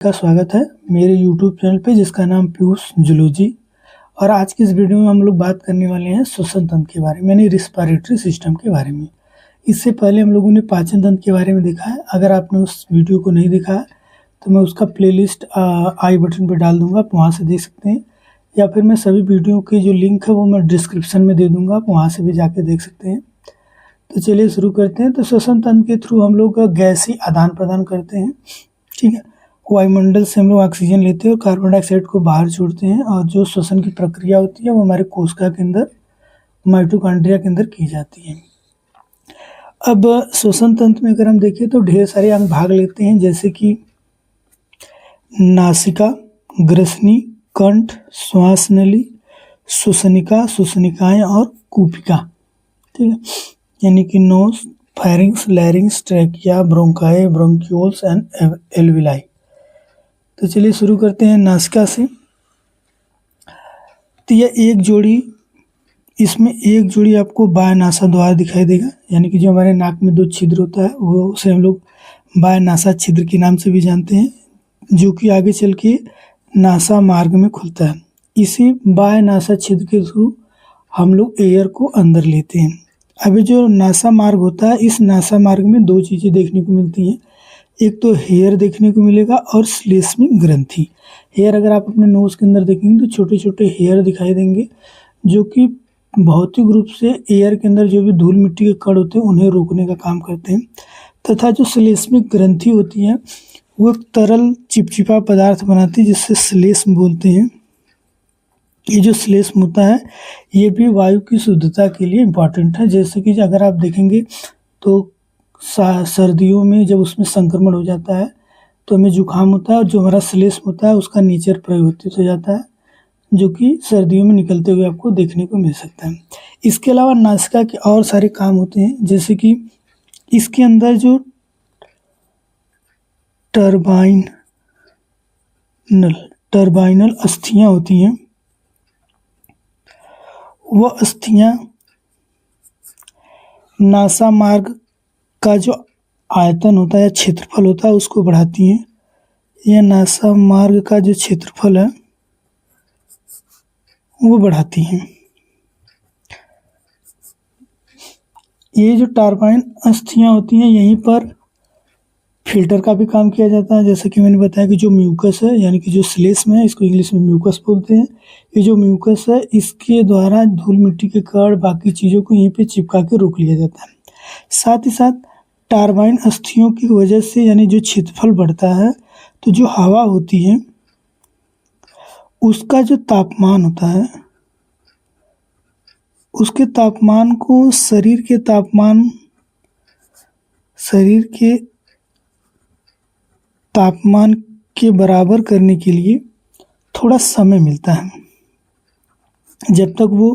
का स्वागत है मेरे YouTube चैनल पे जिसका नाम पीयूष जूलॉजी। और आज की इस वीडियो में हम लोग बात करने वाले हैं श्वसन तंत्र के बारे में, यानी रिस्पिरेटरी सिस्टम के बारे में। इससे पहले हम लोगों ने पाचन तंत्र के बारे में देखा है। अगर आपने उस वीडियो को नहीं देखा है तो मैं उसका प्लेलिस्ट आई बटन पर डाल दूंगा, आप वहाँ से देख सकते हैं, या फिर मैं सभी वीडियो के जो लिंक है वो मैं डिस्क्रिप्शन में दे दूँगा, आप वहाँ से भी जाके देख सकते हैं। तो चलिए शुरू करते हैं। तो श्वसन तंत्र के थ्रू हम लोग गैसीय आदान प्रदान करते हैं, ठीक है। वायुमंडल से हम लोग ऑक्सीजन लेते हैं और कार्बन डाइऑक्साइड को बाहर छोड़ते हैं, और जो श्वसन की प्रक्रिया होती है वो हमारे कोशिका के अंदर, माइटोकॉन्ड्रिया के अंदर की जाती है। अब श्वसन तंत्र में अगर हम देखें तो ढेर सारे अंग भाग लेते हैं, जैसे कि नासिका, ग्रसनी, कंठ, श्वास नली, श्वसनिका, श्वसनिकाएं और कूपिका, ठीक है, यानी कि nose, pharynx, larynx, trachea, bronchi, bronchioles and alveoli. तो चलिए शुरू करते हैं नासिका से। तो यह इसमें एक जोड़ी आपको बाह्य नासा द्वार दिखाई देगा, यानी कि जो हमारे नाक में दो छिद्र होता है वो उसे हम लोग बाह्य नासा छिद्र के नाम से भी जानते हैं, जो कि आगे चल के नासा मार्ग में खुलता है। इसी बाह्य नासा छिद्र के थ्रू हम लोग एयर को अंदर लेते हैं। अभी जो नासा मार्ग होता है, इस नासा मार्ग में दो चीज़ें देखने को मिलती हैं। एक तो हेयर देखने को मिलेगा और श्लेष्मिक ग्रंथि। हेयर अगर आप अपने नोज के अंदर देखेंगे तो छोटे छोटे हेयर दिखाई देंगे, जो कि भौतिक रूप से एयर के अंदर जो भी धूल मिट्टी के कण होते हैं उन्हें रोकने का काम करते हैं। तथा जो श्लेष्मिक ग्रंथि होती है वो एक तरल चिपचिपा पदार्थ बनाती है, जिससे श्लेष्म बोलते हैं। ये जो श्लेष्म होता है ये भी वायु की शुद्धता के लिए इम्पॉर्टेंट है। जैसे कि अगर आप देखेंगे तो सर्दियों में जब उसमें संक्रमण हो जाता है तो हमें जुकाम होता है, और जो हमारा श्लेष्म होता है उसका नेचर परिवर्तित हो जाता है, जो कि सर्दियों में निकलते हुए आपको देखने को मिल सकता है। इसके अलावा नासिका के और सारे काम होते हैं, जैसे कि इसके अंदर जो टर्बाइनल अस्थियां होती हैं, वह अस्थियां नासा मार्ग का जो आयतन होता है या क्षेत्रफल होता है उसको बढ़ाती हैं। यह नासा मार्ग का जो क्षेत्रफल है वो बढ़ाती हैं। ये जो टर्बाइन अस्थियां होती हैं यहीं पर फिल्टर का भी काम किया जाता है। जैसे कि मैंने बताया कि जो म्यूकस है, यानी कि जो श्लेष्म है, इसको इंग्लिश में म्यूकस बोलते हैं। ये जो म्यूकस है इसके द्वारा धूल मिट्टी के कण बाकी चीज़ों को यहीं पे चिपका के रोक लिया जाता है। साथ ही साथ टर्बाइन अस्थियों की वजह से, यानी जो क्षेत्रफल बढ़ता है, तो जो हवा होती है उसका जो तापमान होता है, उसके तापमान को शरीर के तापमान के बराबर करने के लिए थोड़ा समय मिलता है। जब तक वो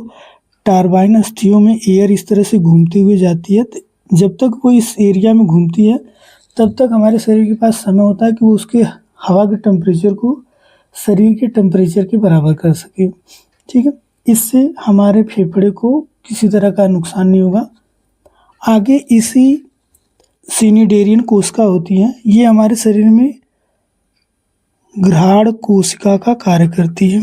टर्बाइन अस्थियों में एयर इस तरह से घूमती हुई जाती है, जब तक वो इस एरिया में घूमती है तब तक हमारे शरीर के पास समय होता है कि वो उसके हवा के टेम्परेचर को शरीर के टेम्परेचर के बराबर कर सके, ठीक है। इससे हमारे फेफड़े को किसी तरह का नुकसान नहीं होगा। आगे इसी सिनिडेरियन कोशिका होती हैं, ये हमारे शरीर में घ्राण कोशिका का कार्य करती है।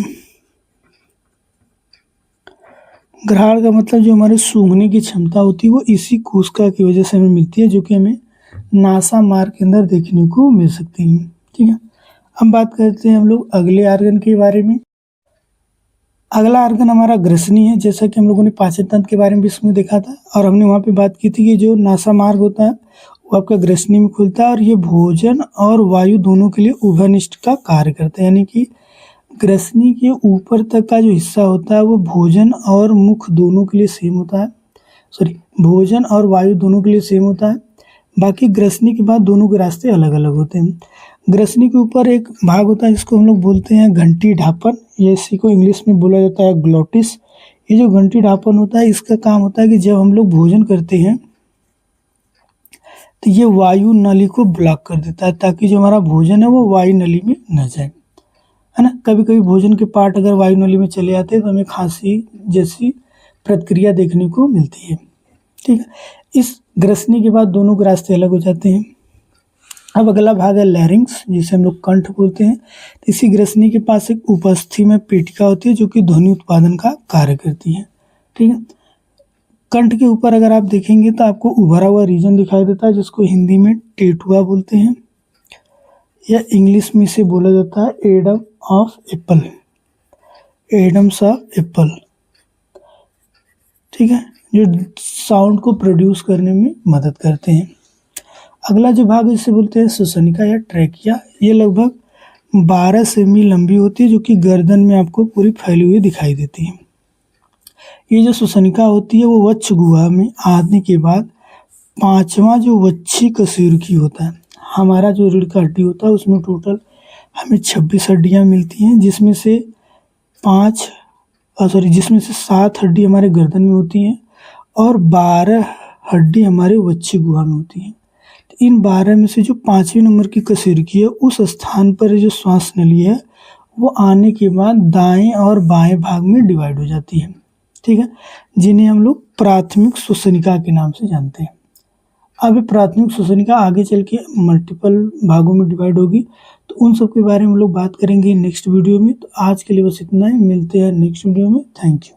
घ्राण का मतलब जो हमारे सूंघने की क्षमता होती है वो इसी कोशिका की वजह से हमें मिलती है, जो कि हमें नासा मार्ग के अंदर देखने को मिल सकती है, ठीक है। अब बात करते हैं हम लोग अगले ऑर्गन के बारे में। अगला ऑर्गन हमारा ग्रसनी है। जैसा कि हम लोगों ने पाचन तंत्र के बारे में भी इसमें देखा था, और हमने वहाँ पे बात की थी कि जो नासा मार्ग होता है वो आपका ग्रसनी में खुलता है, और ये भोजन और वायु दोनों के लिए उभयनिष्ठ का कार्य करता है। यानी कि ग्रसनी के ऊपर तक का जो हिस्सा होता है वो भोजन और मुख दोनों के लिए सेम होता है, भोजन और वायु दोनों के लिए सेम होता है। बाकी ग्रसनी के बाद दोनों के रास्ते अलग अलग होते हैं। ग्रसनी के ऊपर एक भाग होता है जिसको हम लोग बोलते हैं घंटी ढापन, ये इसी को इंग्लिश में बोला जाता है ग्लोटिस। ये जो घंटी ढापन होता है इसका काम होता है कि जब हम लोग भोजन करते हैं तो ये वायु नली को ब्लॉक कर देता है, ताकि जो हमारा भोजन है वो वायु नली में न जाए, है ना। कभी कभी भोजन के पार्ट अगर वायु नली में चले आते हैं तो हमें खांसी जैसी प्रतिक्रिया देखने को मिलती है, ठीक है। इस ग्रसनी के बाद दोनों के रास्ते अलग हो जाते हैं। अब अगला भाग है लैरिंक्स, जिसे हम लोग कंठ बोलते हैं। तो इसी ग्रसनी के पास एक उपस्थि में पेटिका होती है जो कि ध्वनि उत्पादन का कार्य करती है। ठीक है, कंठ के ऊपर अगर आप देखेंगे तो आपको उभरा हुआ रीजन दिखाई देता है जिसको हिंदी में टेटुआ बोलते हैं, या इंग्लिश में इसे बोला जाता है Adam of apple, Adam's of apple. ठीक है, जो साउंड को प्रोड्यूस करने में मदद करते हैं। अगला जो भाग इसे बोलते हैं श्वसनिका या ट्रैकिया। ये लगभग 12 सेमी लंबी होती है जो कि गर्दन में आपको पूरी फैली हुई दिखाई देती है। ये जो श्वसनिका होती है वो वक्ष गुहा में आने के बाद पांचवा जो वक्षी कशेरुकी होता है, हमारा जो रीढ़ का हड्डी होता है उसमें टोटल हमें 26 हड्डियाँ मिलती हैं, जिसमें से 7 हड्डी हमारे गर्दन में होती हैं और 12 हड्डी हमारे वक्षी गुहा में होती हैं। तो इन 12 में से जो 5वें नंबर की कशेरुकी है उस स्थान पर जो श्वास नली है वो आने के बाद दाएं और बाएं भाग में डिवाइड हो जाती है। ठीक है, जिन्हें हम लोग प्राथमिक श्वसनिका के नाम से जानते हैं। अब प्राथमिक श्वसनिका आगे चल के मल्टीपल भागों में डिवाइड होगी, तो उन सब के बारे में हम लोग बात करेंगे नेक्स्ट वीडियो में। तो आज के लिए बस इतना ही, मिलते हैं नेक्स्ट वीडियो में। Thank you.